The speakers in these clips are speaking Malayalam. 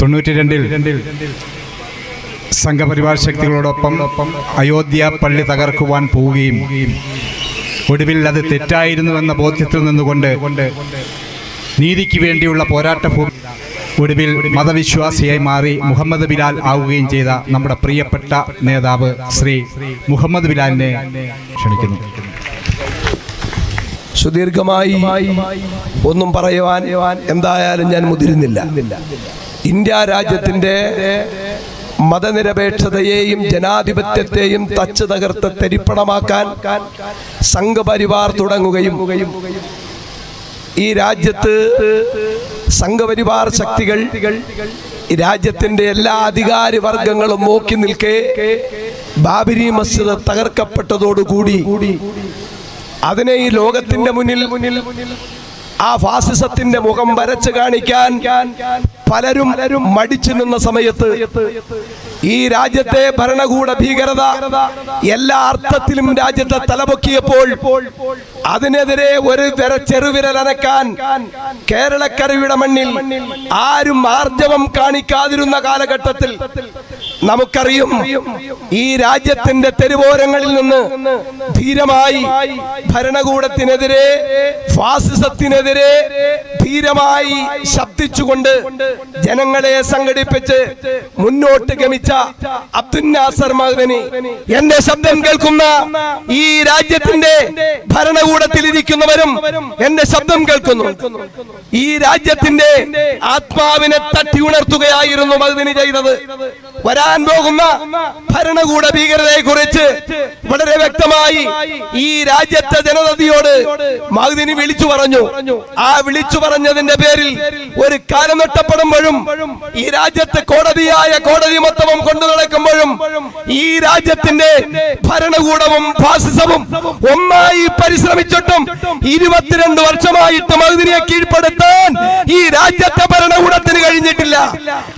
92 സംഘപരിവാർ ശക്തികളോടൊപ്പം അയോധ്യ പള്ളി തകർക്കുവാൻ പോവുകയും ഒടുവിൽ അത് തെറ്റായിരുന്നുവെന്ന ബോധ്യത്തിൽ നിന്നുകൊണ്ട് നീതിക്ക് വേണ്ടിയുള്ള പോരാട്ട ഭൂമി ഒടുവിൽ മതവിശ്വാസിയായി മാറി മുഹമ്മദ് ബിലാൽ ആവുകയും ചെയ്ത നമ്മുടെ പ്രിയപ്പെട്ട നേതാവ് ശ്രീ മുഹമ്മദ് ബിലാലിനെ ക്ഷണിക്കുന്നു. സുദീർഘമായി ഒന്നും പറയുവാൻ എന്തായാലും ഞാൻ മുതിരുന്നില്ല. ഇന്ത്യ രാജ്യത്തിൻ്റെ മതനിരപേക്ഷതയെയും ജനാധിപത്യത്തെയും തച്ച് തകർത്ത് തെരിപ്പണമാക്കാൻ സംഘപരിവാർ തുടങ്ങുകയും ഈ രാജ്യത്ത് സംഘപരിവാർ ശക്തികൾ രാജ്യത്തിൻ്റെ എല്ലാ അധികാര വർഗങ്ങളും നോക്കി നിൽക്കെ ബാബരി മസ്ജിദ് തകർക്കപ്പെട്ടതോടുകൂടി അതിനെ ഈ ലോകത്തിന്റെ മുന്നിൽ ആ ഫാസിസത്തിന്റെ മുഖം വരച്ച് കാണിക്കാൻ പലരും മടിച്ചു നിന്ന സമയത്ത് ഈ രാജ്യത്തെ ഭരണകൂട ഭീകരത എല്ലാ അർത്ഥത്തിലും രാജ്യത്തെ തലപൊക്കിയപ്പോൾ അതിനെതിരെ ഒരു ചെറുവിരൽ അനക്കാൻ കേരളക്കരയുടെ മണ്ണിൽ ആരും ആർജവം കാണിക്കാതിരുന്ന കാലഘട്ടത്തിൽ നമുക്കറിയും ഈ രാജ്യത്തിന്റെ തെരുവോരങ്ങളിൽ നിന്ന് ധീരമായി ഭരണകൂടത്തിനെതിരെ ഫാസിസത്തിനെതിരെ ധീരമായി ശബ്ദിച്ചുകൊണ്ട് ജനങ്ങളെ സംഘടിപ്പിച്ച് മുന്നോട്ട് ഗമിച്ച അബ്ദുൽ നാസർ മഅ്ദനി എന്റെ ശബ്ദം കേൾക്കുന്ന ഈ രാജ്യത്തിന്റെ ഭരണകൂടത്തിൽ ഇരിക്കുന്നവരും എന്റെ ശബ്ദം കേൾക്കുന്നു. ഈ രാജ്യത്തിന്റെ ആത്മാവിനെ തട്ടി ഉണർത്തുകയായിരുന്നു മഅ്ദനി ചെയ്തത്. വരാൻ പോകുന്ന ഭരണകൂട ഭീകരതയെ കുറിച്ച് വളരെ വ്യക്തമായി ഈ രാജ്യത്തെ ജനതയോട് മഅ്ദനി വിളിച്ചു പറഞ്ഞു. ആ വിളിച്ചു പറഞ്ഞതിന്റെ പേരിൽ ഒരു കാലം നഷ്ടപ്പെടുമ്പോഴും ഈ രാജ്യത്തെ കോടതിയായ കോടതി മൊത്തവും കൊണ്ടു നടക്കുമ്പോഴും ഈ രാജ്യത്തിന്റെ ഭരണകൂടവും ഫാസിസവും ഒന്നായി പരിശ്രമിച്ചിട്ടും 22 വർഷമായിട്ട് മഅ്ദനിയെ കീഴ്പ്പെടുത്താൻ ഈ രാജ്യത്തെ ഭരണകൂടത്തിന് കഴിഞ്ഞിട്ടില്ല.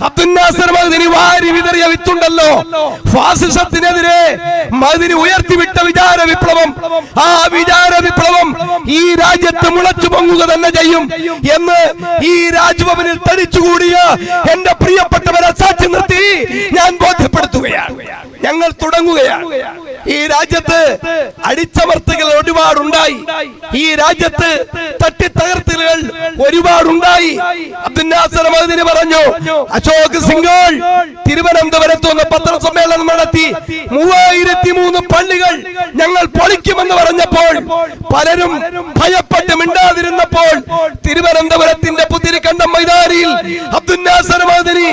അബ്ദുൽ നാസർ മഅ്ദനി വാരി വിതറിയ വിത്തുണ്ടല്ലോ, ഫാസിസത്തിനെതിരെ മഅ്ദനി ഉയർത്തിവിട്ട വിചാര വിപ്ലവം, ആ വിചാര വിപ്ലവം ഈ രാജ്യത്ത് മുളച്ചു പൊങ്ങുക തന്നെ ചെയ്യും എന്ന് ഈ രാജ്ഭവനിൽ തടിച്ചുകൂടിയ എന്റെ പ്രിയപ്പെട്ടവരെ സാക്ഷി നിർത്തി ഞാൻ ബോധ്യപ്പെടുത്തുകയാണ്. ഞങ്ങൾ തുടങ്ങുകയാണ്. ഈ രാജ്യത്ത് അടിച്ചമർത്തലുകൾ ഒരുപാടുണ്ടായി. ഈ രാജ്യത്ത് തട്ടിത്തകർത്തലുകൾ ഒരുപാടുണ്ടായി. അബ്ദുൽ നാസർ മഅ്ദനി പറഞ്ഞു, അശോക് സിംഗോൾ തിരുവനന്തപുരത്ത് നിന്ന് പത്രസമ്മേളനം നടത്തി 3003 പള്ളികൾ ഞങ്ങൾ പൊളിക്കുമെന്ന് പറഞ്ഞപ്പോൾ പലരും ഭയപ്പെട്ട് മിണ്ടാതിരുന്നപ്പോൾ തിരുവനന്തപുരത്തിന്റെ പുതിരിക്കണ്ടം മൈതാനിയിൽ അബ്ദുൽ നാസർ മഅ്ദനി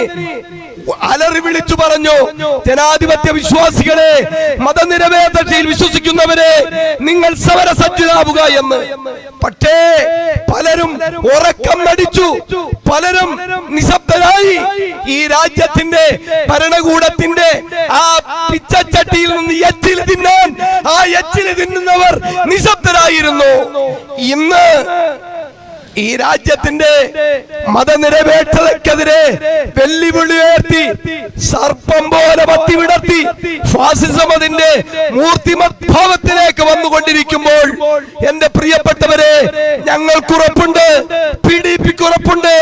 അലറി വിളിച്ചു പറഞ്ഞു, ജനാധിപത്യ വിശ്വാസികളെ, മതനിരപേക്ഷതയിൽ വിശ്വസിക്കുന്നവരെ, നിങ്ങൾ സമരസജ്ജരാവുക എന്ന്. പക്ഷേ പലരും ഉറക്കം നടിച്ചു, പലരും നിശബ്ദരായി. ഈ രാജ്യത്തിന്റെ ഭരണകൂടത്തിന്റെ ആ പിച്ചച്ചട്ടിയിൽ നിന്ന് എച്ചിൽ തിന്നാൻ ആ എച്ചിൽ തിന്നുന്നവർ നിശബ്ദരായിരുന്നു. ഇന്ന് ഈ രാജ്യത്തിന്റെ മതനിരപേക്ഷതയ്ക്കെതിരെ വെല്ലുവിളി ഉയർത്തി സർപ്പം പോലെ പത്തി വിടർത്തി ഫാസിസം അതിന്റെ മൂർത്തിമത്ഭാവത്തിലേക്ക് വന്നുകൊണ്ടിരിക്കുമ്പോൾ എന്റെ പ്രിയപ്പെട്ടവരെ, ഞങ്ങൾക്കുറപ്പുണ്ട്, PDPക്ക് ഉറപ്പുണ്ട്,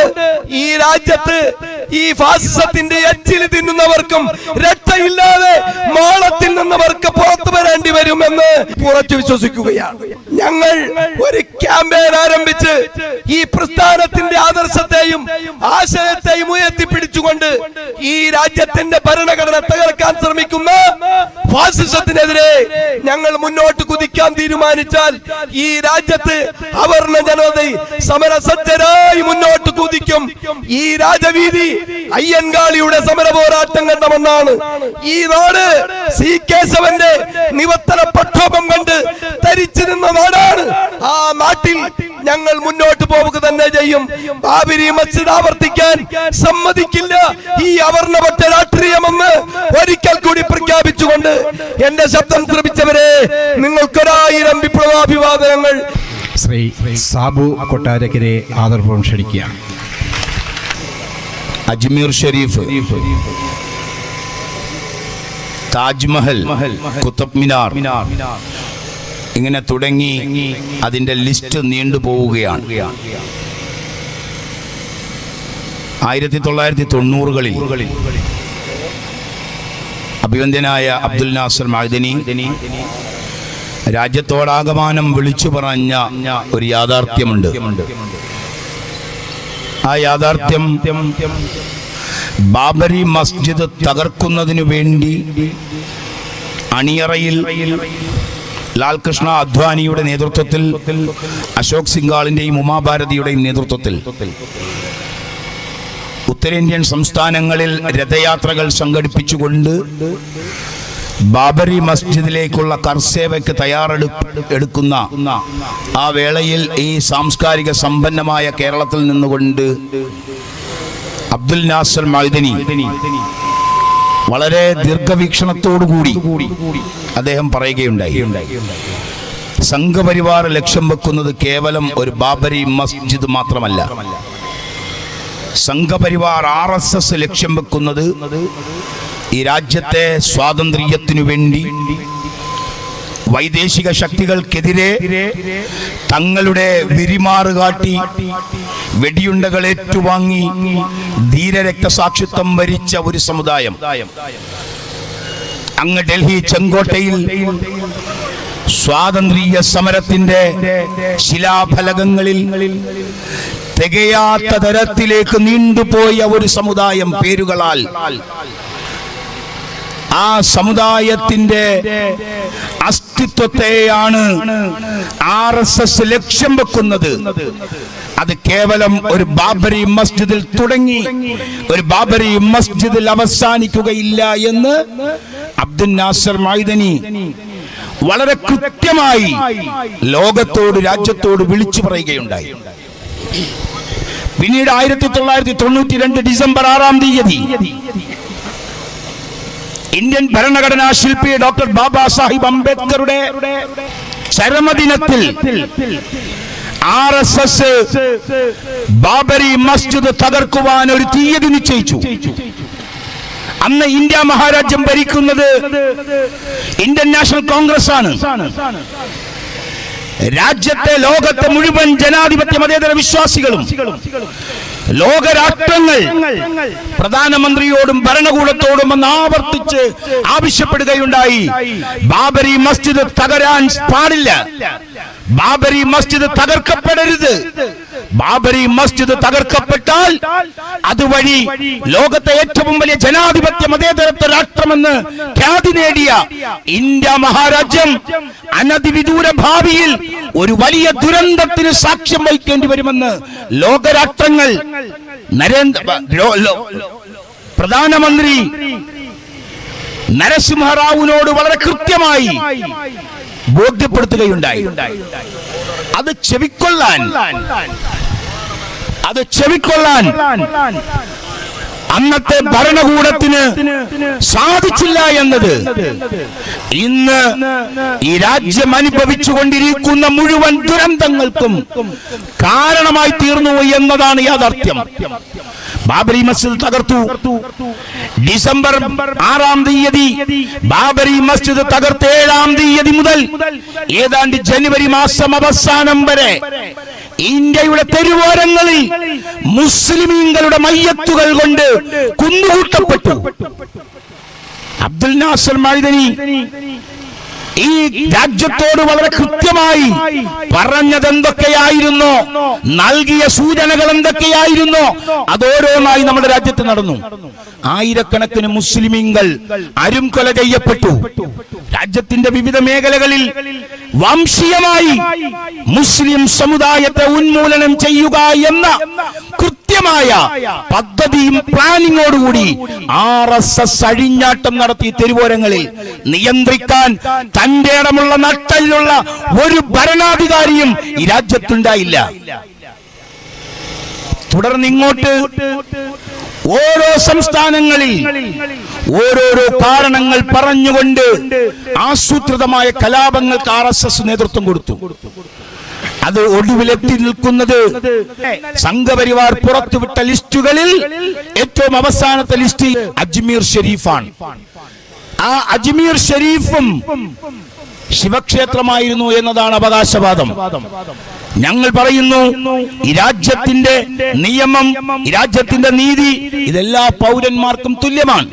ഈ രാജ്യത്ത് ഈ ഫാസിസത്തിന്റെ എച്ചിൽ തിന്നുന്നവർക്കും രക്ഷയില്ലാതെ മാളത്തിൽ നിന്നവർക്ക് പുറത്തു വരേണ്ടി വരുമെന്ന് ഉറച്ചു വിശ്വസിക്കുകയാണ്. ഞങ്ങൾ ഒരു ക്യാമ്പയിൻ ആരംഭിച്ച് ഈ പ്രസ്ഥാനത്തിന്റെ ആദർശത്തെയും ആശയത്തെയും ഉയർത്തിപ്പിടിച്ചുകൊണ്ട് ഈ രാജ്യത്തിന്റെ ഭരണഘടന തകർക്കാൻ ശ്രമിക്കുന്ന ഫാസിസത്തിനെതിരെ ഞങ്ങൾ മുന്നോട്ട് കുതിക്കാൻ തീരുമാനിച്ചാൽ ഈ രാജ്യത്ത് അവർണ ജനത സമരസജ്ജരായി മുന്നോട്ട് കുതിക്കും. ഈ രാജവീതി അയ്യൻകാളിയുടെ സമര പോരാട്ടം കണ്ടമെന്നാണ്. ഈ നാട് സി കേശവന്റെ നിവർത്തന പ്രക്ഷോഭം കണ്ട് തരിച്ചു നിന്ന നാടാണ്. ആ നാട്ടിൽ ഞങ്ങൾ മുന്നോട്ട് പോവുക തന്നെ ചെയ്യും. ബാബരി മസ്ജിദ് ആവർത്തിക്കാൻ സമ്മതിക്കില്ല ഈ അവർണപക്ഷ രാഷ്ട്രീയമെന്ന് ഒരിക്കൽ കൂടി പ്രഖ്യാപിച്ചുകൊണ്ട് എന്റെ ശബ്ദം ശ്രമിച്ചവരെ, നിങ്ങൾക്കൊരായിരം വിപ്ലവാഭിവാദനങ്ങൾ. ശ്രീ സാബു കൊട്ടാരക്കരെ ആദരപൂർവ്വം ക്ഷണിക്കുകയാണ്. അജ്മീർ ഷരീഫ്, താജ്മഹൽ, കുത്തബ് മിനാർ, ഇങ്ങനെ തുടങ്ങി അതിൻ്റെ ലിസ്റ്റ് നീണ്ടുപോവുകയാണ്. 1990-കളിൽ അഭിവന്ദ്യനായ അബ്ദുൽ നാസർ മഅദനി രാജ്യത്തോടാകമാനം വിളിച്ചു പറഞ്ഞ ഒരു യാഥാർത്ഥ്യമുണ്ട്. ആ യാഥാർത്ഥ്യം ബാബരി മസ്ജിദ് തകർക്കുന്നതിനു വേണ്ടി അണിയറയിൽ ലാൽകൃഷ്ണ അദ്വാനിയുടെ നേതൃത്വത്തിൽ, അശോക് സിംഗാളിന്റെയും ഉമാഭാരതിയുടെയും നേതൃത്വത്തിൽ ഉത്തരേന്ത്യൻ സംസ്ഥാനങ്ങളിൽ രഥയാത്രകൾ സംഘടിപ്പിച്ചുകൊണ്ട് ബാബരി മസ്ജിദിലേക്കുള്ള കർസേവയ്ക്ക് തയ്യാറെടുക്കുന്ന ആ വേളയിൽ ഈ സാംസ്കാരിക സമ്പന്നമായ കേരളത്തിൽ നിന്നുകൊണ്ട് അബ്ദുൽ നാസർ മഅദനി വളരെ ദീർഘവീക്ഷണത്തോടുകൂടി അദ്ദേഹം പറയുകയുണ്ടായി, സംഘപരിവാർ ലക്ഷ്യം വെക്കുന്നത് കേവലം ഒരു ബാബരി മസ്ജിദ് മാത്രമല്ല. സംഘപരിവാർ RSS ലക്ഷ്യം വെക്കുന്നത് ഈ രാജ്യത്തെ സ്വാതന്ത്ര്യത്തിനു വേണ്ടി വൈദേശിക ശക്തികൾക്കെതിരെ തങ്ങളുടെ വിരിമാറുകാട്ടി വെടിയുണ്ടകൾ ഏറ്റുവാങ്ങി ധീരരക്തസാക്ഷിത്വം വരിച്ച ഒരു സമുദായം. അങ്ങ് ഡൽഹി ചെങ്കോട്ടയിൽ സ്വാതന്ത്ര്യ സമരത്തിന്റെ ശിലാഫലകങ്ങളിൽ തികയാത്ത തരത്തിലേക്ക് നീണ്ടുപോയ ഒരു സമുദായം പേരുകളാൽ. ആ സമുദായത്തിന്റെ അസ്തിത്വത്തെയാണ് RSS ലക്ഷ്യം വെക്കുന്നത്. അത് കേവലം ഒരു ബാബരി മസ്ജിദിൽ തുടങ്ങി ഒരു ബാബരി മസ്ജിദിൽ അവസാനിക്കുകയില്ല എന്ന് അബ്ദുൽ നാസർ മഅദനി വളരെ കൃത്യമായി ലോകത്തോട്, രാജ്യത്തോട് വിളിച്ചു പറയുകയുണ്ടായി. പിന്നീട് 1992 ഡിസംബർ 6-ാം തീയതി ഇന്ത്യൻ ഭരണഘടനാ ശില്പി ഡോക്ടർ ബാബാ സാഹിബ് അംബേദ്കറുടെ ചരമദിനത്തിൽ RSS ബാബരി മസ്ജിദ് തകർക്കുവാൻ ഒരു തീയതി നിശ്ചയിച്ചു. അന്ന് ഇന്ത്യ മഹാരാജ്യം ഭരിക്കുന്നത് ഇന്ത്യൻ നാഷണൽ കോൺഗ്രസ് ആണ്. രാജ്യത്തെ, ലോകത്തെ മുഴുവൻ ജനാധിപത്യ മതേതര വിശ്വാസികളും ലോകരാഷ്ട്രങ്ങൾ പ്രധാനമന്ത്രിയോടും ഭരണകൂടത്തോടും എന്ന് ആവർത്തിച്ച് ആവശ്യപ്പെടുകയുണ്ടായി, ബാബരി മസ്ജിദ് തകരാൻ പാടില്ല, ബാബരി മസ്ജിദ് തകർക്കപ്പെടരുത്. ബാബരി മസ്ജിദ് തകർക്കപ്പെട്ടാൽ അതുവഴി ലോകത്തെ ഏറ്റവും വലിയ ജനാധിപത്യ മതേതരത്വ രാഷ്ട്രമെന്ന് ഖ്യാതി നേടിയ ഇന്ത്യ മഹാരാജ്യം അനധിവിദൂര ഭാവിയിൽ ഒരു വലിയ ദുരന്തത്തിന് സാക്ഷ്യം വഹിക്കേണ്ടി വരുമെന്ന് ലോകരാഷ്ട്രങ്ങൾ പ്രധാനമന്ത്രി നരസിംഹറാവുവിനോട് വളരെ കൃത്യമായി ബോധ്യപ്പെടുത്തുകയുണ്ടായി. അത് ചെവിക്കൊള്ളാൻ അന്നത്തെ ഭരണകൂടത്തിന് സാധിച്ചില്ല എന്നത് ഇന്ന് ഈ രാജ്യം അനുഭവിച്ചുകൊണ്ടിരിക്കുന്ന മുഴുവൻ ദുരന്തങ്ങൾക്കും കാരണമായി തീർന്നു എന്നതാണ് യാഥാർത്ഥ്യം. ബാബരി മസ്ജിദ് തകർത്തു. ഡിസംബർ 6-ാം തീയതി ബാബരി മസ്ജിദ് തകർത്ത് 7-ാം തീയതി മുതൽ ഏതാണ്ട് ജനുവരി മാസം അവസാനം വരെ ഇന്ത്യയുടെ തെരുവോരങ്ങളിൽ മുസ്ലിമീങ്ങളുടെ മയ്യത്തുകൾ കൊണ്ട് കുന്നുകൂട്ടപ്പെട്ടു. അബ്ദുൽ നാസർ മഅദനി ഈ രാജ്യത്തോട് വളരെ കൃത്യമായി പറഞ്ഞത് എന്തൊക്കെയായിരുന്നോ, നൽകിയ സൂചനകൾ എന്തൊക്കെയായിരുന്നോ, അതോരോന്നായി നമ്മുടെ രാജ്യത്ത് നടന്നു. ആയിരക്കണക്കിന് മുസ്ലിമീങ്ങൾ അരുംകൊല ചെയ്യപ്പെട്ടു. രാജ്യത്തിന്റെ വിവിധ മേഖലകളിൽ വംശീയമായി മുസ്ലിം സമുദായത്തെ ഉന്മൂലനം ചെയ്യുക എന്ന കൃത്യമായ പദ്ധതിയും പ്ലാനിങ്ങോടുകൂടി RSS അഴിഞ്ഞാട്ടം നടത്തി തെരുവോരങ്ങളിൽ നിയന്ത്രിക്കാൻ തന്റെ ഇടമുള്ള നട്ടലുള്ള ഒരു ഭരണാധികാരിയും ഈ രാജ്യത്തുണ്ടായില്ല. തുടർന്ന് ഇങ്ങോട്ട് ഓരോ സംസ്ഥാനങ്ങളിൽ ഓരോരോ കാരണങ്ങൾ പറഞ്ഞുകൊണ്ട് ആസൂത്രിതമായ കലാപങ്ങൾക്ക് RSS നേതൃത്വം കൊടുത്തു. അത് ഒടുവിലെത്തി നിൽക്കുന്നത് സംഘപരിവാർ പുറത്തുവിട്ട ലിസ്റ്റുകളിൽ ഏറ്റവും അവസാനത്തെ ലിസ്റ്റ് അജ്മീർ ഷെരീഫാണ്. ആ അജ്മീർ ഷെരീഫും ശിവക്ഷേത്രമായിരുന്നു എന്നതാണ് അവകാശവാദം. ഞങ്ങൾ പറയുന്നു, ഈ രാജ്യത്തിന്റെ നിയമം, ഈ രാജ്യത്തിന്റെ നീതി ഇതെല്ലാ പൗരന്മാർക്കും തുല്യമാണ്.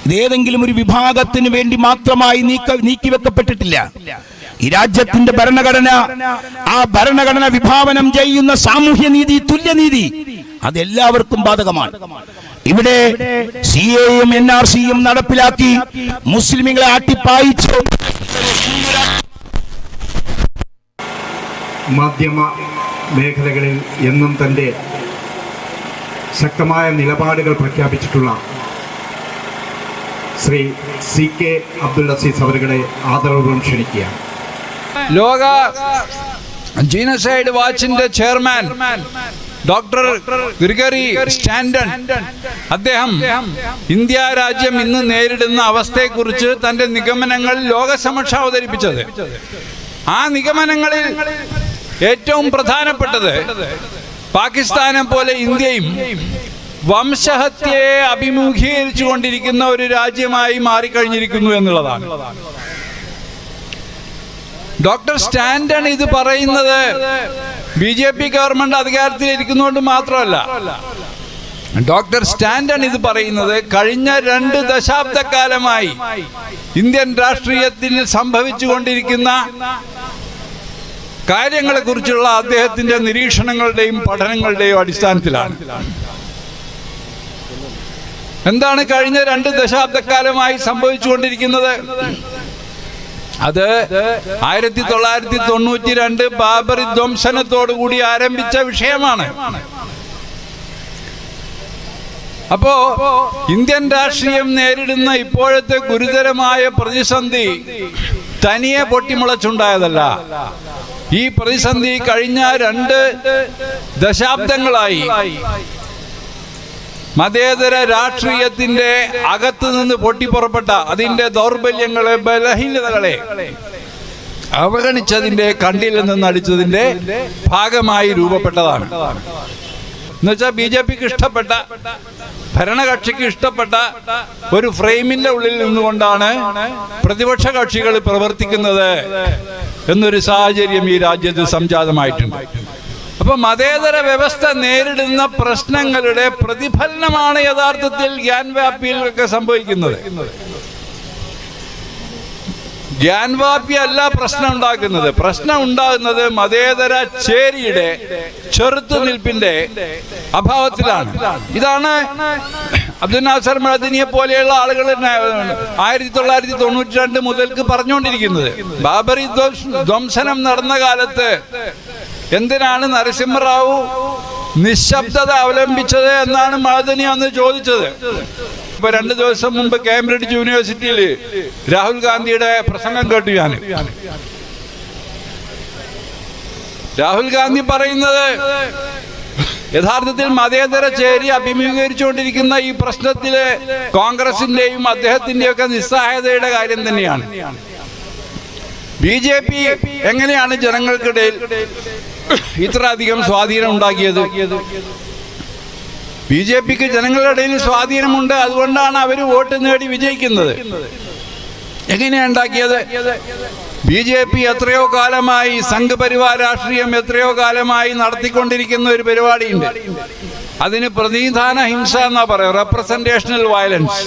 ഇതേതെങ്കിലും ഒരു വിഭാഗത്തിന് വേണ്ടി മാത്രമായി നീക്കിവെക്കപ്പെട്ടിട്ടില്ല. ഈ രാജ്യത്തിന്റെ ഭരണഘടന, ആ ഭരണഘടന വിഭാവനം ചെയ്യുന്ന സാമൂഹ്യനീതി, തുല്യനീതി അതെല്ലാവർക്കും ബാധകമാണ്. ഇവിടെ CAയും NRCയും നടപ്പിലാക്കി മുസ്ലിമുകളെ ആട്ടിപ്പായിച്ചു. മാധ്യമ മേഖലകളിൽ എന്നും തൻ്റെ ശക്തമായ നിലപാടുകൾ പ്രഖ്യാപിച്ചിട്ടുള്ള ശ്രീ CK അബ്ദുൽ അസീസ് അവരുടെ ആദരവുകളും ക്ഷണിക്കുകയാണ്. ലോക ജീനസൈഡ് വാച്ചിന്റെ ചെയർമാൻ ഡോക്ടർ ഗ്രിഗറി സ്റ്റാൻഡൺ അദ്ദേഹം ഇന്ത്യ രാജ്യം ഇന്ന് നേരിടുന്ന അവസ്ഥയെക്കുറിച്ച് തന്റെ നിഗമനങ്ങൾ ലോകസമക്ഷം അവതരിപ്പിച്ചത്. ആ നിഗമനങ്ങളിൽ ഏറ്റവും പ്രധാനപ്പെട്ടത് പാകിസ്ഥാനെ പോലെ ഇന്ത്യയും വംശഹത്യയെ അഭിമുഖീകരിച്ചു കൊണ്ടിരിക്കുന്ന ഒരു രാജ്യമായി മാറിക്കഴിഞ്ഞിരിക്കുന്നു എന്നുള്ളതാണ്. ഡോക്ടർ സ്റ്റാൻഡൺ ഇത് പറയുന്നത് BJP ഗവൺമെന്റ് അധികാരത്തിലിരിക്കുന്നതുകൊണ്ട് മാത്രമല്ല. ഡോക്ടർ സ്റ്റാൻഡൺ ഇത് പറയുന്നത് കഴിഞ്ഞ 2 ദശാബ്ദക്കാലമായി ഇന്ത്യൻ രാഷ്ട്രീയത്തിൽ സംഭവിച്ചുകൊണ്ടിരിക്കുന്ന കാര്യങ്ങളെക്കുറിച്ചുള്ള അദ്ദേഹത്തിന്റെ നിരീക്ഷണങ്ങളുടെയും പഠനങ്ങളുടെയും അടിസ്ഥാനത്തിലാണ്. എന്താണ് കഴിഞ്ഞ 2 ദശാബ്ദക്കാലമായി സംഭവിച്ചുകൊണ്ടിരിക്കുന്നത്? അത് 1992 ബാബറി ധ്വംസനത്തോടുകൂടി ആരംഭിച്ച വിഷയമാണ്. അപ്പോ ഇന്ത്യൻ രാഷ്ട്രീയം നേരിടുന്ന ഇപ്പോഴത്തെ ഗുരുതരമായ പ്രതിസന്ധി തനിയെ പൊട്ടിമുളച്ചുണ്ടായതല്ല. ഈ പ്രതിസന്ധി കഴിഞ്ഞ 2 ദശാബ്ദങ്ങളായി മതേതര രാഷ്ട്രീയത്തിന്റെ അകത്തു നിന്ന് പൊട്ടിപ്പുറപ്പെട്ട അതിന്റെ ദൗർബല്യങ്ങളെ, ബലഹീനതകളെ അവഗണിച്ചതിന്റെ, കണ്ടിൽ നിന്ന് അടിച്ചതിന്റെ ഭാഗമായി രൂപപ്പെട്ടതാണ്. എന്നുവെച്ചാൽ BJPക്ക് ഇഷ്ടപ്പെട്ട, ഭരണകക്ഷിക്ക് ഇഷ്ടപ്പെട്ട ഒരു ഫ്രെയിമിന്റെ ഉള്ളിൽ നിന്നുകൊണ്ടാണ് പ്രതിപക്ഷ കക്ഷികൾ പ്രവർത്തിക്കുന്നത് എന്നൊരു സാഹചര്യം ഈ രാജ്യത്ത് സംജാതമായിട്ടുണ്ട്. അപ്പൊ മതേതര വ്യവസ്ഥ നേരിടുന്ന പ്രശ്നങ്ങളുടെ പ്രതിഫലനമാണ് യഥാർത്ഥത്തിൽ ഗ്യാൻവാപ്പിയിലൊക്കെ സംഭവിക്കുന്നത്. ഗ്യാൻവാപ്പി അല്ല പ്രശ്നം ഉണ്ടാക്കുന്നത്. പ്രശ്നം ഉണ്ടാകുന്നത് മതേതര ചേരിയുടെ ചെറുത്തുനിൽപ്പിന്റെ അഭാവത്തിലാണ്. ഇതാണ് അബ്ദുൽ നാസർ മഅദനിയെ പോലെയുള്ള ആളുകൾ 1992 മുതൽക്ക് പറഞ്ഞുകൊണ്ടിരിക്കുന്നത്. ബാബറി ധ്വംസനം നടന്ന കാലത്ത് എന്തിനാണ് നരസിംഹറാവു നിശബ്ദത അവലംബിച്ചത് എന്നാണ് മഅദനി അന്ന് ചോദിച്ചത്. ഇപ്പൊ 2 ദിവസം മുമ്പ് കേംബ്രിഡ്ജ് യൂണിവേഴ്സിറ്റിയിൽ രാഹുൽ ഗാന്ധിയുടെ പ്രസംഗം കേട്ടു ഞാൻ. രാഹുൽ ഗാന്ധി പറയുന്നത് യഥാർത്ഥത്തിൽ മതേതര ചേരി അഭിമുഖീകരിച്ചുകൊണ്ടിരിക്കുന്ന ഈ പ്രശ്നത്തില് കോൺഗ്രസിന്റെയും അദ്ദേഹത്തിന്റെയും ഒക്കെ നിസ്സഹായതയുടെ കാര്യം തന്നെയാണ്. BJP എങ്ങനെയാണ് ജനങ്ങൾക്കിടയിൽ ഇത്ര അധികം സ്വാധീനം ഉണ്ടാക്കിയത്? BJPക്ക് ജനങ്ങളുടെ ഇടയിൽ സ്വാധീനമുണ്ട്, അതുകൊണ്ടാണ് അവർ വോട്ട് നേടി വിജയിക്കുന്നത്. എങ്ങനെയാണ് ഉണ്ടാക്കിയത്? BJP എത്രയോ കാലമായി, സംഘപരിവാർ രാഷ്ട്രീയം എത്രയോ കാലമായി നടത്തിക്കൊണ്ടിരിക്കുന്ന ഒരു പരിപാടിയുണ്ട്. അതിന് പ്രതിനിധാന ഹിംസ എന്നാ പറയുക, റെപ്രസെന്റേഷണൽ വയലൻസ്.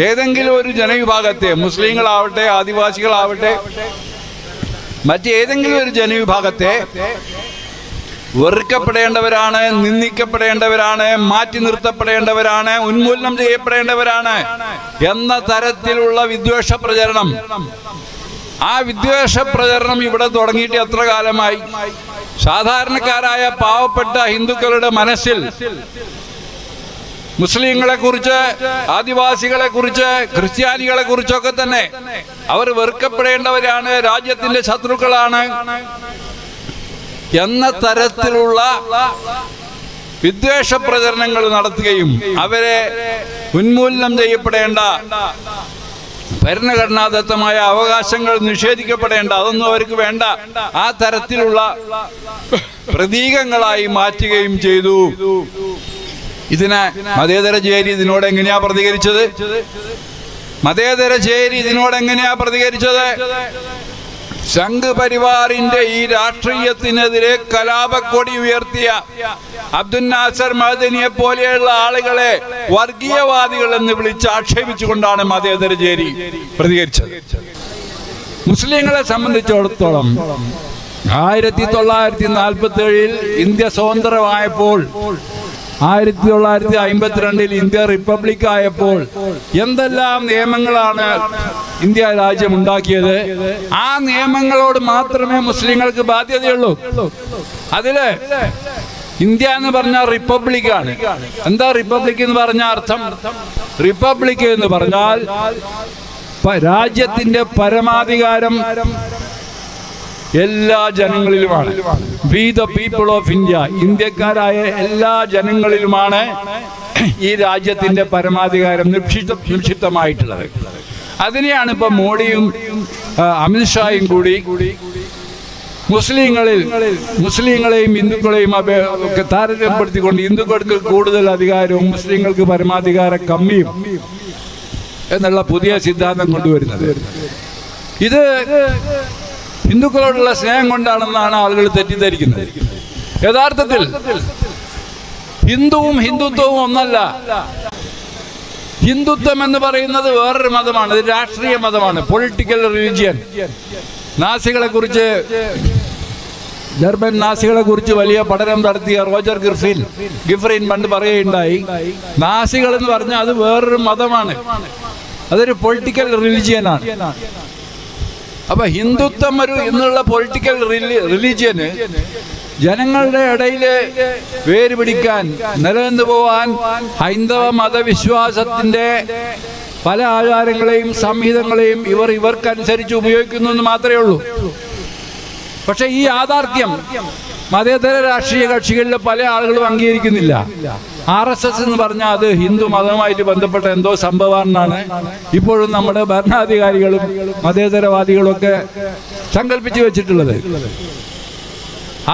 ഏതെങ്കിലും ഒരു ജനവിഭാഗത്തെ, മുസ്ലിങ്ങളാവട്ടെ, ആദിവാസികളാവട്ടെ, മറ്റേതെങ്കിലും ഒരു ജനവിഭാഗത്തെ വെറുക്കപ്പെടേണ്ടവരാണ്, നിന്ദിക്കപ്പെടേണ്ടവരാണ്, മാറ്റി നിർത്തപ്പെടേണ്ടവരാണ്, ഉന്മൂലനം ചെയ്യപ്പെടേണ്ടവരാണ് എന്ന തരത്തിലുള്ള വിദ്വേഷ പ്രചരണം. ആ വിദ്വേഷ പ്രചരണം ഇവിടെ തുടങ്ങിയിട്ട് എത്ര കാലമായി? സാധാരണക്കാരായ പാവപ്പെട്ട ഹിന്ദുക്കളുടെ മനസ്സിൽ മുസ്ലിങ്ങളെ കുറിച്ച്, ആദിവാസികളെ കുറിച്ച്, ക്രിസ്ത്യാനികളെ കുറിച്ചൊക്കെ തന്നെ അവർ വെറുക്കപ്പെടേണ്ടവരാണ്, രാജ്യത്തിന്റെ ശത്രുക്കളാണ് എന്ന തരത്തിലുള്ള വിദ്വേഷ പ്രചരണങ്ങൾ നടത്തുകയും അവരെ ഉന്മൂലനം ചെയ്യപ്പെടേണ്ട, ഭരണഘടനാദത്തമായ അവകാശങ്ങൾ നിഷേധിക്കപ്പെടേണ്ട, അതൊന്നും അവർക്ക് വേണ്ട, ആ തരത്തിലുള്ള പ്രതീകങ്ങളായി മാറ്റുകയും ചെയ്തു. ഇതിന് മതേതര ചേരി ഇതിനോട് എങ്ങനെയാ പ്രതികരിച്ചത്? മതേതര ചേരി ഇതിനോട് എങ്ങനെയാ പ്രതികരിച്ചത്? സംഘ് പരിവാറിന്റെ ഈ രാഷ്ട്രീയത്തിനെതിരെ കലാപക്കൊടി ഉയർത്തിയ അബ്ദുൽ നാസർ മഅദനിയെ പോലെയുള്ള ആളുകളെ വർഗീയവാദികൾ എന്ന് വിളിച്ച് ആക്ഷേപിച്ചുകൊണ്ടാണ് മതേതര ചേരി പ്രതികരിച്ചത്. മുസ്ലിങ്ങളെ സംബന്ധിച്ചിടത്തോളം 1947 ഇന്ത്യ സ്വതന്ത്രമായപ്പോൾ, 1952 ഇന്ത്യ റിപ്പബ്ലിക് ആയപ്പോൾ എന്തെല്ലാം നിയമങ്ങളാണ് ഇന്ത്യ രാജ്യം ഉണ്ടാക്കിയത്. ആ നിയമങ്ങളോട് മാത്രമേ മുസ്ലിങ്ങൾക്ക് ബാധ്യതയുള്ളൂ. അതില് ഇന്ത്യ എന്ന് പറഞ്ഞാൽ റിപ്പബ്ലിക്കാണ്. എന്താ റിപ്പബ്ലിക് എന്ന് പറഞ്ഞ അർത്ഥം? റിപ്പബ്ലിക് എന്ന് പറഞ്ഞാൽ രാജ്യത്തിന്റെ പരമാധികാരം എല്ലാ ജനങ്ങളിലുമാണ്. We the people of India, ഇന്ത്യക്കാരായ എല്ലാ ജനങ്ങളിലുമാണ് ഈ രാജ്യത്തിന്റെ പരമാധികാരം നിക്ഷിപ്തമായിട്ടുള്ളത്. അതിനെയാണ് ഇപ്പൊ മോഡിയും അമിത്ഷായും കൂടി മുസ്ലിങ്ങളെയും ഹിന്ദുക്കളെയും ഒക്കെ താരതമ്യപ്പെടുത്തിക്കൊണ്ട് ഹിന്ദുക്കൾക്ക് കൂടുതൽ അധികാരവും മുസ്ലിങ്ങൾക്ക് പരമാധികാരം കമ്മിയും എന്നുള്ള പുതിയ സിദ്ധാന്തം കൊണ്ടുവരുന്നത്. ഇത് ഹിന്ദുക്കളോടുള്ള സ്നേഹം കൊണ്ടാണെന്നാണ് ആളുകൾ തെറ്റിദ്ധരിക്കുന്നത്. യഥാർത്ഥത്തിൽ ഹിന്ദുവും ഹിന്ദുത്വവും ഒന്നല്ല. ഹിന്ദുത്വം എന്ന് പറയുന്നത് വേറൊരു മതമാണ്, ഇത് രാഷ്ട്രീയ മതമാണ്, പൊളിറ്റിക്കൽ റിലിജിയൻ. ജർമ്മൻ നാസികളെ കുറിച്ച് വലിയ പഠനം നടത്തിയ റോജർ ഗിഫ്രിൻ പണ്ട് പറയുകയുണ്ടായി, നാസികൾ എന്ന് പറഞ്ഞാൽ അത് വേറൊരു മതമാണ്, അതൊരു പൊളിറ്റിക്കൽ റിലിജിയനാണ്. അപ്പൊ ഹിന്ദുത്വം എന്നുള്ള പൊളിറ്റിക്കൽ റിലിജിയന് ജനങ്ങളുടെ ഇടയിൽ വേര് പിടിക്കാൻ, നിലനിന്നു പോവാൻ ഹൈന്ദവ മതവിശ്വാസത്തിന്റെ പല ആചാരങ്ങളെയും സംഹിതങ്ങളെയും ഇവർക്കനുസരിച്ച് ഉപയോഗിക്കുന്നു എന്ന് മാത്രമേ ഉള്ളൂ. പക്ഷെ ഈ യാഥാർത്ഥ്യം മതേതര രാഷ്ട്രീയ കക്ഷികളിലെ പല ആളുകളും അംഗീകരിക്കുന്നില്ല. RSS എന്ന് പറഞ്ഞാൽ അത് ഹിന്ദു മതവുമായിട്ട് ബന്ധപ്പെട്ട എന്തോ സംഭവമാണെന്നാണ് ഇപ്പോഴും നമ്മുടെ ഭരണാധികാരികളും മതേതരവാദികളും ഒക്കെ സങ്കല്പിച്ചു വെച്ചിട്ടുള്ളത്.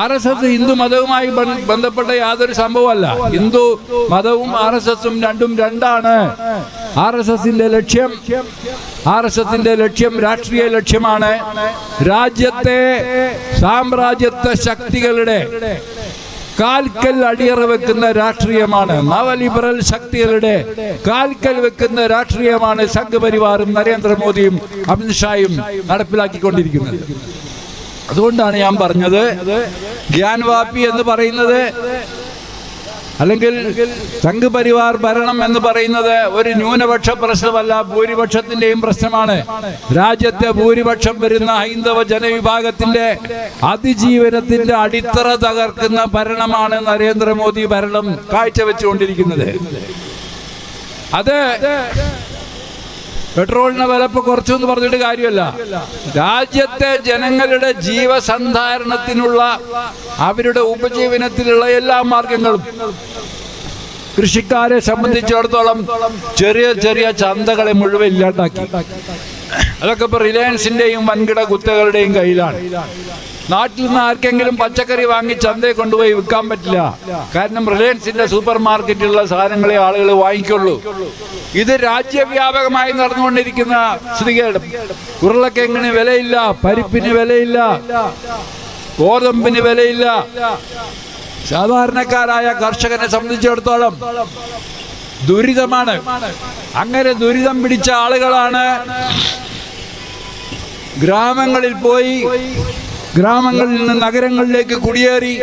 RSS ഹിന്ദു മതവുമായി ബന്ധപ്പെട്ട യാതൊരു സംഭവമല്ല. ഹിന്ദു മതവും RSSും രണ്ടും രണ്ടാണ്. RSSന്റെ ലക്ഷ്യം രാഷ്ട്രീയ ലക്ഷ്യമാണ്. രാജ്യത്തെ സാമ്രാജ്യത്വ ശക്തികളുടെ കാൽക്കൽ അടിയറ വെക്കുന്ന രാഷ്ട്രീയമാണ്. നവലിബറൽ ശക്തികളുടെ കാൽക്കൽ വെക്കുന്ന രാഷ്ട്രീയമാണ് സംഘ് പരിവാറും നരേന്ദ്രമോദിയും അമിത്ഷായും നടപ്പിലാക്കിക്കൊണ്ടിരിക്കുന്നത്. അതുകൊണ്ടാണ് ഞാൻ പറഞ്ഞത്, ഗ്യാൻവാപി എന്ന് പറയുന്നത് അല്ലെങ്കിൽ സംഘ് പരിവാർ ഭരണം എന്ന് പറയുന്നത് ഒരു ന്യൂനപക്ഷ പ്രശ്നമല്ല, ഭൂരിപക്ഷത്തിന്റെയും പ്രശ്നമാണ്. രാജ്യത്തെ ഭൂരിപക്ഷം വരുന്ന ഹൈന്ദവ ജനവിഭാഗത്തിന്റെ അതിജീവനത്തിന്റെ അടിത്തറ തകർക്കുന്ന ഭരണമാണ് നരേന്ദ്രമോദി ഭരണം കാഴ്ചവെച്ചുകൊണ്ടിരിക്കുന്നത്. അത് പെട്രോളിന് വില കുറച്ചു എന്ന് പറഞ്ഞിട്ട് കാര്യമല്ല. രാജ്യത്തെ ജനങ്ങളുടെ ജീവസന്ധാരണത്തിനുള്ള, അവരുടെ ഉപജീവനത്തിലുള്ള എല്ലാ മാർഗങ്ങളും, കൃഷിക്കാരെ സംബന്ധിച്ചിടത്തോളം ചെറിയ ചെറിയ ചന്തകളെ മുഴുവൻ ഇല്ലാണ്ടാക്കി. അതൊക്കെ ഇപ്പൊ റിലയൻസിന്റെയും വൻകിട കുത്തകളുടെയും കയ്യിലാണ്. നാട്ടിൽ നിന്ന് ആർക്കെങ്കിലും പച്ചക്കറി വാങ്ങി ചന്തയെ കൊണ്ടുപോയി വിൽക്കാൻ പറ്റില്ല. കാരണം റിലയൻസിന്റെ സൂപ്പർ മാർക്കറ്റിലുള്ള സാധനങ്ങളെ ആളുകൾ വാങ്ങിക്കുള്ളൂ. ഇത് രാജ്യവ്യാപകമായി നടന്നുകൊണ്ടിരിക്കുന്ന സ്ഥിതികേട്. ഉരുളക്കിഴങ്ങിന് വിലയില്ല, പരിപ്പിന് വിലയില്ല, ഗോതമ്പിന് വിലയില്ല. സാധാരണക്കാരായ കർഷകനെ സംബന്ധിച്ചിടത്തോളം ദുരിതമാണ്. അങ്ങനെ ദുരിതം പിടിച്ച ആളുകളാണ് ഗ്രാമങ്ങളിൽ പോയി, ഗ്രാമങ്ങളിൽ നിന്ന് നഗരങ്ങളിലേക്ക് കുടിയേറി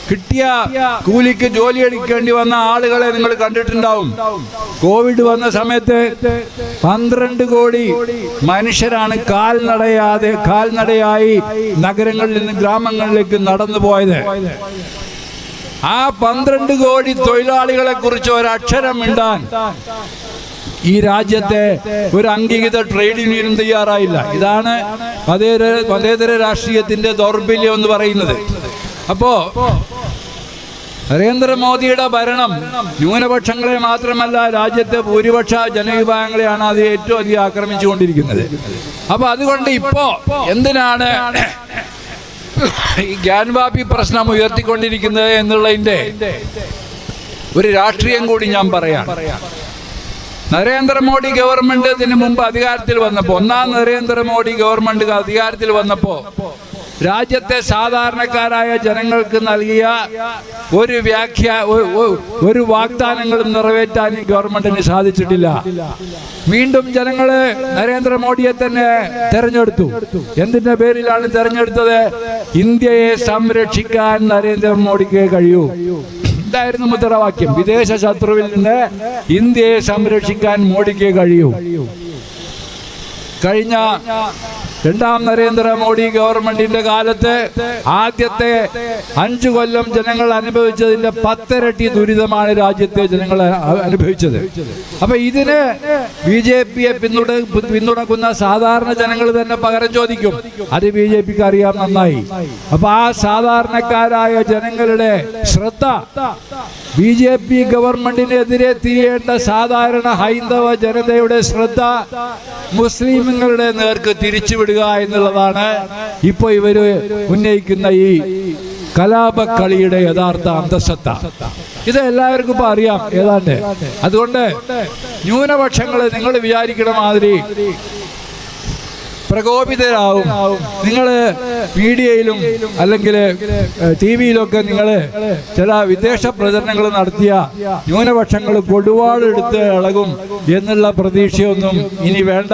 കിട്ടിയ കൂലിക്ക് ജോലി എടുക്കേണ്ടി വന്ന ആളുകളെ നിങ്ങൾ കണ്ടിട്ടുണ്ടാവും. കോവിഡ് വന്ന സമയത്ത് 12 കോടി മനുഷ്യരാണ് കാൽനടയായി നഗരങ്ങളിൽ നിന്ന് ഗ്രാമങ്ങളിലേക്ക് നടന്നു പോയത്. ആ 12 കോടി തൊഴിലാളികളെ കുറിച്ച് ഒരക്ഷരം മിണ്ടാൻ ഈ രാജ്യത്തെ ഒരു അംഗീകൃത ട്രേഡ് യൂണിയനും തയ്യാറായില്ല. ഇതാണ് മതേതര രാഷ്ട്രീയത്തിന്റെ ദൗർബല്യം എന്ന് പറയുന്നത്. അപ്പോ നരേന്ദ്രമോദിയുടെ ഭരണം ന്യൂനപക്ഷങ്ങളെ മാത്രമല്ല, രാജ്യത്തെ ഭൂരിപക്ഷ ജനവിഭാഗങ്ങളെയാണ് അത് ഏറ്റവും അധികം ആക്രമിച്ചുകൊണ്ടിരിക്കുന്നത്. അപ്പൊ അതുകൊണ്ട് ഇപ്പോ എന്തിനാണ് ഈ ഗ്യാൻവാപി പ്രശ്നം ഉയർത്തിക്കൊണ്ടിരിക്കുന്നത് എന്നുള്ളതിന്റെ ഒരു രാഷ്ട്രീയം കൂടി ഞാൻ പറയാം. നരേന്ദ്രമോദി ഗവൺമെന്റ് ഇതിനു മുമ്പ് അധികാരത്തിൽ വന്നപ്പോൾ, ഒന്നാം നരേന്ദ്രമോദി ഗവൺമെന്റ് അധികാരത്തിൽ വന്നപ്പോൾ രാജ്യത്തെ സാധാരണക്കാരായ ജനങ്ങൾക്ക് നൽകിയ ഒരു വാഗ്ദാനങ്ങളും നിറവേറ്റാൻ ഈ ഗവൺമെന്റിന് സാധിച്ചിട്ടില്ല. വീണ്ടും ജനങ്ങള് നരേന്ദ്രമോദിയെ തന്നെ തെരഞ്ഞെടുത്തു. എന്തിന്റെ പേരിലാണ് തെരഞ്ഞെടുത്തത്? ഇന്ത്യയെ സംരക്ഷിക്കാൻ നരേന്ദ്രമോദിക്ക് കഴിയൂ. ഇതായിരുന്നു മുദ്രാവാക്യം. വിദേശ ശത്രുവിൽ നിന്ന് ഇന്ത്യയെ സംരക്ഷിക്കാൻ മോദിക്ക് കഴിയൂ. കഴിഞ്ഞ രണ്ടാം നരേന്ദ്രമോദി ഗവൺമെന്റിന്റെ കാലത്ത് ആദ്യത്തെ 5 കൊല്ലം ജനങ്ങൾ അനുഭവിച്ചതിന്റെ 10 ഇരട്ടി ദുരിതമാണ് രാജ്യത്തെ ജനങ്ങൾ അനുഭവിച്ചത്. അപ്പൊ ഇതിന് BJPയെ പിന്തുണക്കുന്ന സാധാരണ ജനങ്ങൾ തന്നെ പകരം ചോദിക്കും. അത് BJPക്ക് അറിയാം നന്നായി. അപ്പൊ ആ സാധാരണക്കാരായ ജനങ്ങളുടെ ശ്രദ്ധ BJP ഗവൺമെന്റിനെതിരെ തിരിയേണ്ട സാധാരണ ഹൈന്ദവ ജനതയുടെ ശ്രദ്ധ മുസ്ലിമുകളുടെ നേർക്ക് തിരിച്ചുവിടുക എന്നുള്ളതാണ് ഇപ്പൊ ഇവര് ഉന്നയിക്കുന്ന ഈ കലാപക്കളിയുടെ യഥാർത്ഥ അന്തസത്ത. ഇത് എല്ലാവർക്കും ഇപ്പൊ അറിയാം ഏതാണ്ട്. അതുകൊണ്ട് ന്യൂനപക്ഷങ്ങള് നിങ്ങൾ വിചാരിക്കണ മാതിരി പ്രകോപിതരാവും. നിങ്ങൾ മീഡിയയിലും അല്ലെങ്കിൽ TV-യിലൊക്കെ നിങ്ങൾ ചില വിദേശ പ്രചരണങ്ങൾ നടത്തിയ ന്യൂനപക്ഷങ്ങൾ കൊടുവാളെടുത്ത് ഇളകും എന്നുള്ള പ്രതീക്ഷയൊന്നും ഇനി വേണ്ട.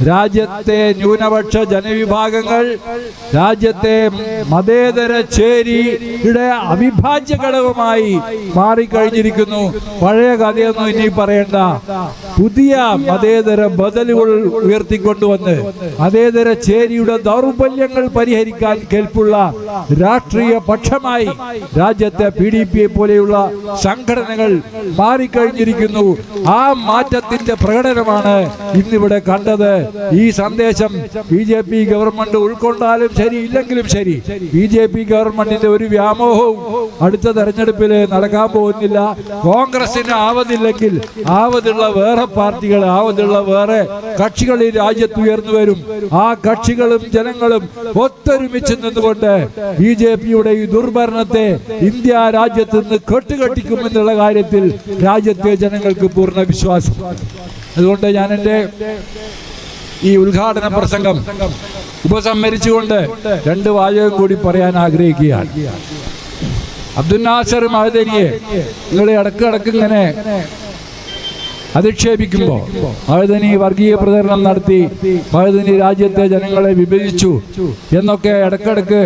രാജ്യത്തെ ന്യൂനപക്ഷ ജനവിഭാഗങ്ങൾ രാജ്യത്തെ മതേതര ചേരിയുടെ അവിഭാജ്യ ഘടകമായി മാറിക്കഴിഞ്ഞിരിക്കുന്നു. പഴയ കഥയൊന്നും ഇനി പറയണ്ട. പുതിയ മതേതര ബദലുകൾ ഉയർത്തിക്കൊണ്ടുവന്ന് മതേതര ചേരിയുടെ ദൗർബല്യങ്ങൾ പരിഹരിക്കാൻ കെൽപ്പുള്ള രാഷ്ട്രീയ പക്ഷമായി രാജ്യത്തെ PDP പോലെയുള്ള സംഘടനകൾ മാറിക്കഴിഞ്ഞിരിക്കുന്നു. ആ മാറ്റത്തിന്റെ പ്രകടനമാണ് ഇന്നിവിടെ കണ്ടത്. ഈ സന്ദേശം BJP ഗവൺമെന്റ് ഉൾക്കൊണ്ടാലും ശരി ഇല്ലെങ്കിലും ശരി, BJP ഗവൺമെന്റിന്റെ ഒരു വ്യാമോഹവും അടുത്ത തെരഞ്ഞെടുപ്പിൽ നടക്കാൻ പോകുന്നില്ല. കോൺഗ്രസിന് ആവതില്ലെങ്കിൽ ആവതുള്ള വേറെ പാർട്ടികൾ, ആവതുള്ള വേറെ കക്ഷികൾ ഈ രാജ്യത്ത് ഉയർന്നു വരും. ആ കക്ഷികളും ജനങ്ങളും ഒത്തൊരുമിച്ച് നിന്നുകൊണ്ട് BJPയുടെ ഈ ദുർഭരണത്തെ ഇന്ത്യ രാജ്യത്ത് നിന്ന് കെട്ടുകെട്ടിക്കുമെന്നുള്ള കാര്യത്തിൽ രാജ്യത്തെ ജനങ്ങൾക്ക് പൂർണ്ണ വിശ്വാസം. അതുകൊണ്ട് ഞാൻ എൻ്റെ ഈ ഉദ്ഘാടന പ്രസംഗം ഉപസംഹരിച്ചുകൊണ്ട് 2 വാചകം കൂടി പറയാൻ ആഗ്രഹിക്കുകയാണ്. അബ്ദുൽ നാസർ മഅദനിയെ നിങ്ങളെ ഇടക്കിടക്ക് ഇങ്ങനെ അധിക്ഷേപിക്കുമ്പോൾ മഅദനി വർഗീയ പ്രചരണം നടത്തി, മഅദനി രാജ്യത്തെ ജനങ്ങളെ വിഭജിച്ചു എന്നൊക്കെ ഇടക്കിടക്ക്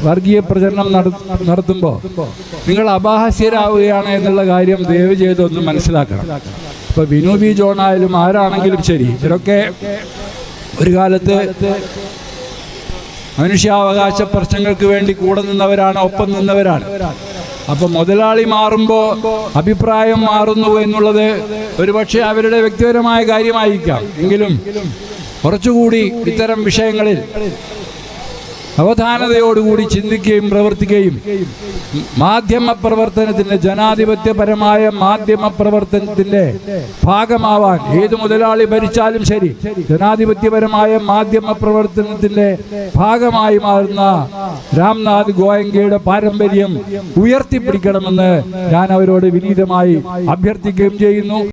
വർഗീയ പ്രചരണം നടത്തുമ്പോൾ നിങ്ങൾ അപഹാസ്യരാവുകയാണ് എന്നുള്ള കാര്യം ദയവ് ചെയ്തൊന്ന് മനസ്സിലാക്കണം. ഇപ്പൊ ബിനു ബി ജോൺ ആയാലും ആരാണെങ്കിലും ശരി, ഇവരൊക്കെ ഒരു കാലത്ത് മനുഷ്യാവകാശ പ്രശ്നങ്ങൾക്ക് വേണ്ടി കൂടെ നിന്നവരാണ്, ഒപ്പം നിന്നവരാണ്. അപ്പൊ മുതലാളി മാറുമ്പോ അഭിപ്രായം മാറുന്നു എന്നുള്ളത് ഒരുപക്ഷെ അവരുടെ വ്യക്തിപരമായ കാര്യമായിരിക്കാം. എങ്കിലും കുറച്ചുകൂടി ഇത്തരം വിഷയങ്ങളിൽ അവധാനതയോടുകൂടി ചിന്തിക്കുകയും പ്രവർത്തിക്കുകയും മാധ്യമ പ്രവർത്തനത്തിന്റെ, ജനാധിപത്യപരമായ മാധ്യമ പ്രവർത്തനത്തിന്റെ ഭാഗമാവാൻ ഏത് മുതലാളി ഭരിച്ചാലും ശരി ജനാധിപത്യപരമായ മാധ്യമ പ്രവർത്തനത്തിന്റെ ഭാഗമായി മാറുന്ന രാംനാഥ് ഗോയങ്കയുടെ പാരമ്പര്യം ഉയർത്തിപ്പിടിക്കണമെന്ന് ഞാൻ അവരോട് വിനീതമായി അഭ്യർത്ഥിക്കുകയും ചെയ്യുന്നു.